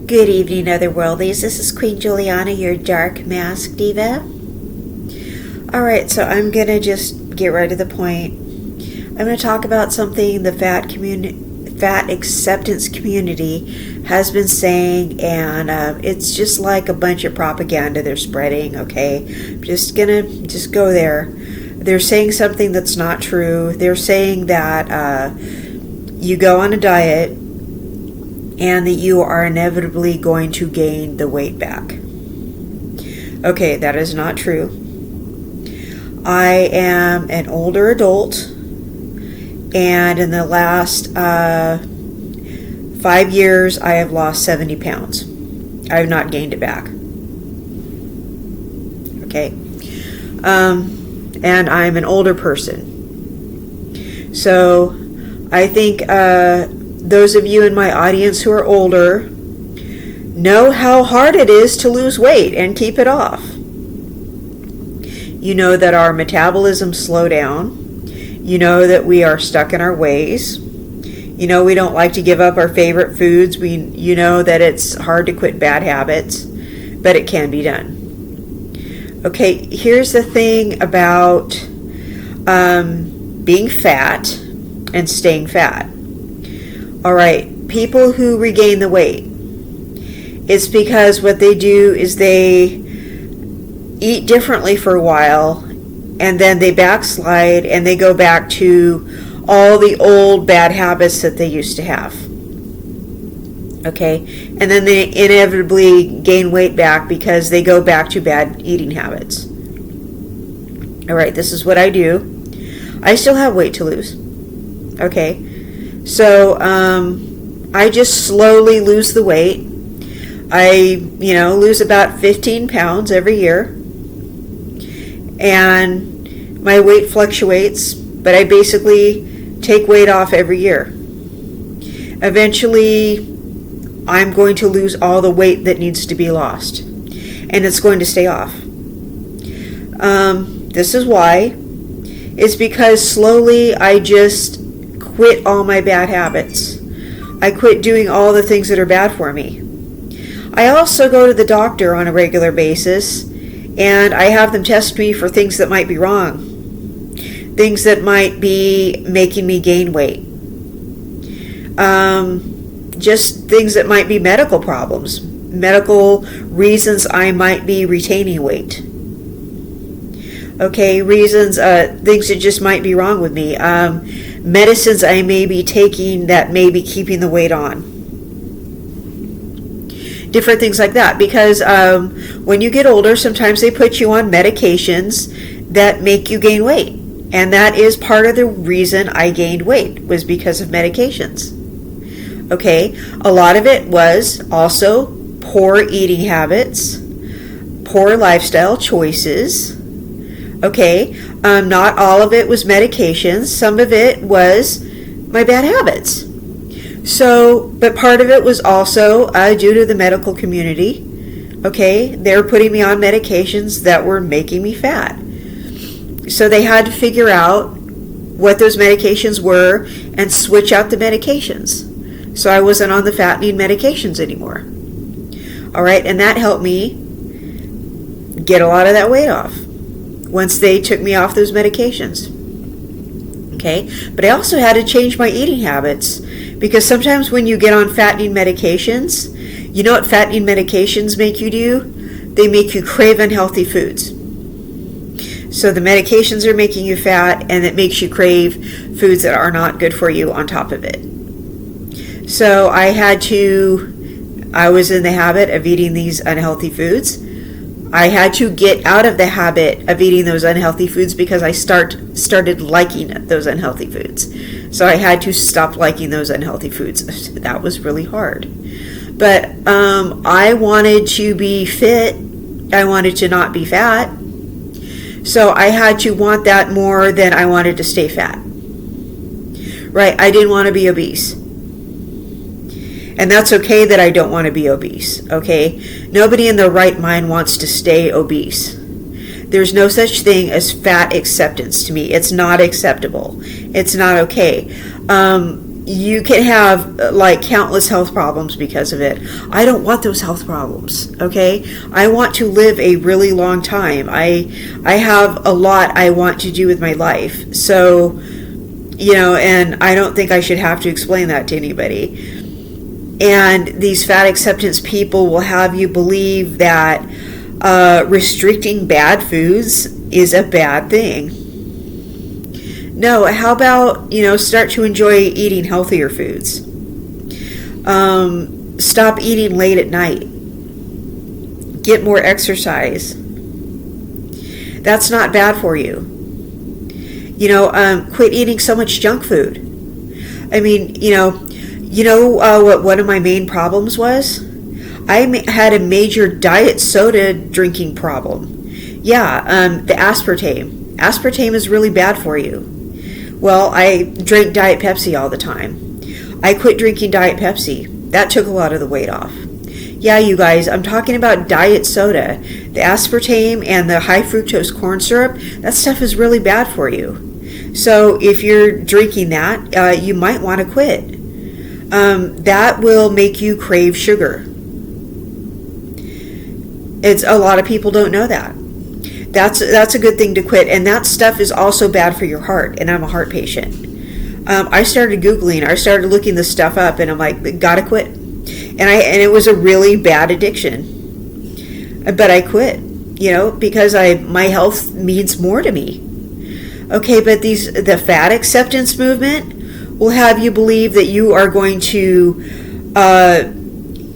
Good evening, Otherworldies. This is Queen Juliana, your Dark Mask Diva. Alright, so I'm going to just get right to the point. I'm going to talk about something the fat acceptance community has been saying, and it's just like a bunch of propaganda they're spreading, okay? I'm just going to go there. They're saying something that's not true. They're saying that you go on a diet and that you are inevitably going to gain the weight back. Okay, that is not true. I am an older adult, and in the last 5 years, I have lost 70 pounds. I have not gained it back. Okay. And I'm an older person. So, I think those of you in my audience who are older know how hard it is to lose weight and keep it off. You know that our metabolisms slow down. You know that we are stuck in our ways. You know we don't like to give up our favorite foods. You know that it's hard to quit bad habits, but it can be done. Okay, here's the thing about being fat and staying fat. Alright, people who regain the weight, it's because what they do is they eat differently for a while, and then they backslide and they go back to all the old bad habits that they used to have. Okay, and then they inevitably gain weight back because they go back to bad eating habits. Alright, this is what I do. I still have weight to lose. Okay, so I just slowly lose the weight. I, lose about 15 pounds every year. And my weight fluctuates, but I basically take weight off every year. Eventually, I'm going to lose all the weight that needs to be lost. And it's going to stay off. This is why. It's because slowly I just quit all my bad habits. I quit doing all the things that are bad for me. I also go to the doctor on a regular basis, and I have them test me for things that might be wrong. Things that might be making me gain weight. Just things that might be medical problems. Medical reasons I might be retaining weight. Okay, reasons, things that just might be wrong with me. Medicines I may be taking that may be keeping the weight on. Different things like that. Because when you get older, sometimes they put you on medications that make you gain weight. And that is part of the reason I gained weight, was because of medications. Okay, a lot of it was also poor eating habits, poor lifestyle choices. Okay, not all of it was medications. Some of it was my bad habits. So, but part of it was also due to the medical community. Okay, they were putting me on medications that were making me fat. So they had to figure out what those medications were and switch out the medications. So I wasn't on the fattening medications anymore. Alright, and that helped me get a lot of that weight off once they took me off those medications. Okay, but I also had to change my eating habits, because sometimes when you get on fattening medications, you know what fattening medications make you do? They make you crave unhealthy foods. So the medications are making you fat, and it makes you crave foods that are not good for you on top of it. So I was in the habit of eating these unhealthy foods. I had to get out of the habit of eating those unhealthy foods because I started liking those unhealthy foods. So I had to stop liking those unhealthy foods. That was really hard. But I wanted to be fit. I wanted to not be fat. So I had to want that more than I wanted to stay fat. Right? I didn't want to be obese. And that's okay that I don't want to be obese, okay? Nobody in their right mind wants to stay obese. There's no such thing as fat acceptance to me. It's not acceptable. It's not okay. you can have like countless health problems because of it. I don't want those health problems, okay? I want to live a really long time. I have a lot I want to do with my life. So, and I don't think I should have to explain that to anybody. And these fat acceptance people will have you believe that restricting bad foods is a bad thing. No, how about, start to enjoy eating healthier foods. Stop eating late at night. Get more exercise. That's not bad for you. Quit eating so much junk food. I mean, what one of my main problems was? I had a major diet soda drinking problem. Yeah, the aspartame. Aspartame is really bad for you. Well, I drank Diet Pepsi all the time. I quit drinking Diet Pepsi. That took a lot of the weight off. Yeah, you guys, I'm talking about diet soda. The aspartame and the high fructose corn syrup, that stuff is really bad for you. So if you're drinking that, you might want to quit. That will make you crave sugar. A lot of people don't know that. That's a good thing to quit, and that stuff is also bad for your heart, and I'm a heart patient. I started Googling, I started looking this stuff up, and I'm like, gotta quit. And it was a really bad addiction. But I quit, because my health means more to me. Okay, but the fat acceptance movement will have you believe that you are going to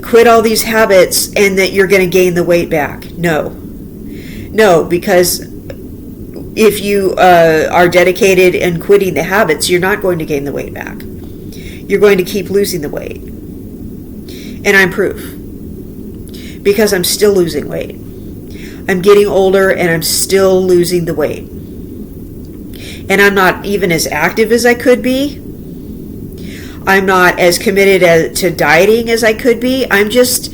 quit all these habits and that you're going to gain the weight back. No, because if you are dedicated in quitting the habits, you're not going to gain the weight back. You're going to keep losing the weight. And I'm proof. Because I'm still losing weight. I'm getting older and I'm still losing the weight. And I'm not even as active as I could be. I'm not as committed to dieting as I could be. I'm just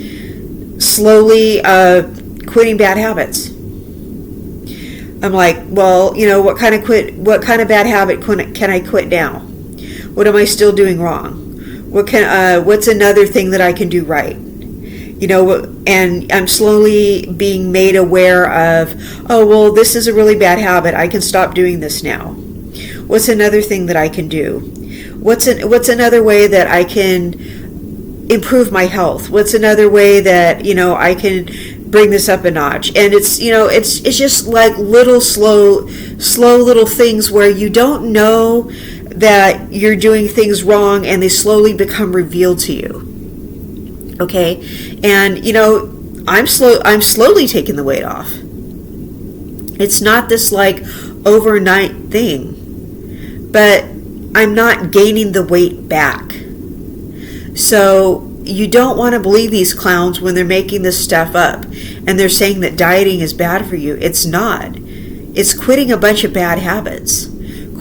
slowly quitting bad habits. I'm like, well, what kind of bad habit can I quit now? What am I still doing wrong? What's another thing that I can do right? And I'm slowly being made aware of, oh, well, this is a really bad habit. I can stop doing this now. What's another thing that I can do? What's another way that I can improve my health? What's another way that, I can bring this up a notch? And it's just like little slow little things where you don't know that you're doing things wrong, and they slowly become revealed to you. Okay? And I'm slowly taking the weight off. It's not this like overnight thing, but I'm not gaining the weight back. So you don't want to believe these clowns when they're making this stuff up and they're saying that dieting is bad for you. It's not. It's quitting a bunch of bad habits.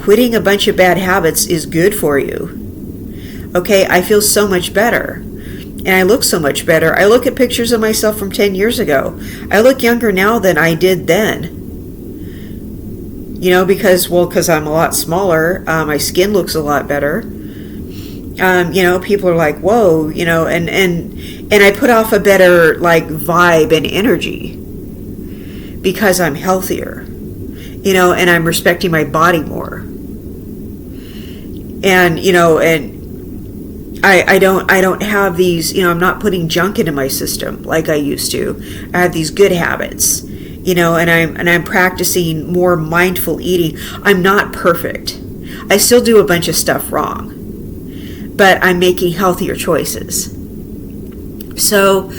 Quitting a bunch of bad habits is good for you. Okay, I feel so much better. And I look so much better. I look at pictures of myself from 10 years ago. I look younger now than I did then. Because I'm a lot smaller. My skin looks a lot better. People are like, whoa, and I put off a better like vibe and energy because I'm healthier, and I'm respecting my body more. And, and I don't have these, I'm not putting junk into my system like I used to. I have these good habits, and I'm practicing more mindful eating. I'm not perfect. I still do a bunch of stuff wrong, but I'm making healthier choices. So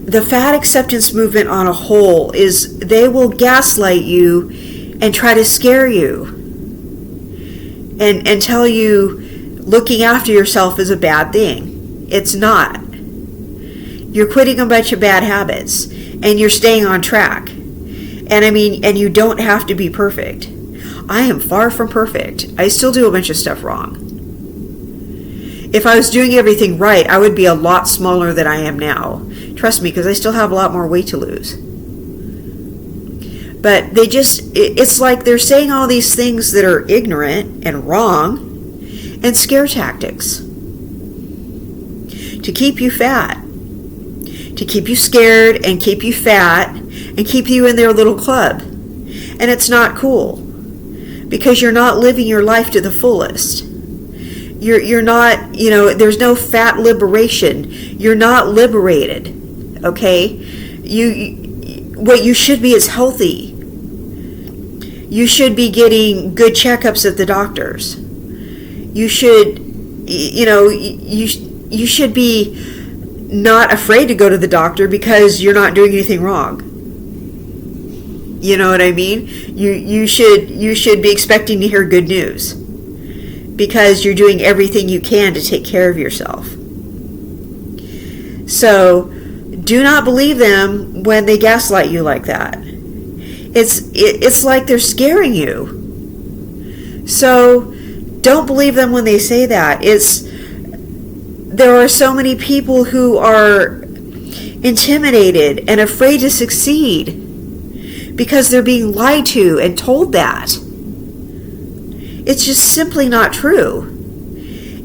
the fat acceptance movement on a whole is they will gaslight you and try to scare you and tell you looking after yourself is a bad thing. It's not. You're quitting a bunch of bad habits and you're staying on track. And you don't have to be perfect. I am far from perfect. I still do a bunch of stuff wrong. If I was doing everything right, I would be a lot smaller than I am now. Trust me, because I still have a lot more weight to lose. But it's like they're saying all these things that are ignorant and wrong, and scare tactics to keep you fat, to keep you scared and keep you fat and keep you in their little club. And it's not cool, because you're not living your life to the fullest. You're not, there's no fat liberation. You're not liberated, okay? What you should be is healthy. You should be getting good checkups at the doctors. You should, you should be not afraid to go to the doctor because you're not doing anything wrong. You know what I mean? You should be expecting to hear good news, because you're doing everything you can to take care of yourself. So do not believe them when they gaslight you like that. It's like they're scaring you. So don't believe them when they say that. There are so many people who are intimidated and afraid to succeed because they're being lied to and told that. It's just simply not true.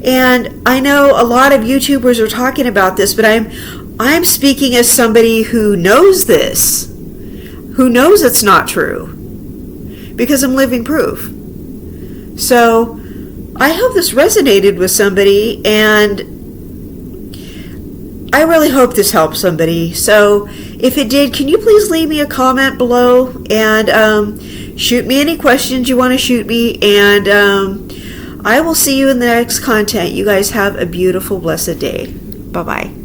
And I know a lot of YouTubers are talking about this, but I'm speaking as somebody who knows this, who knows it's not true, because I'm living proof. So I hope this resonated with somebody, and I really hope this helped somebody. So if it did, can you please leave me a comment below and shoot me any questions you want to shoot me, and I will see you in the next content. You guys have a beautiful, blessed day. Bye-bye.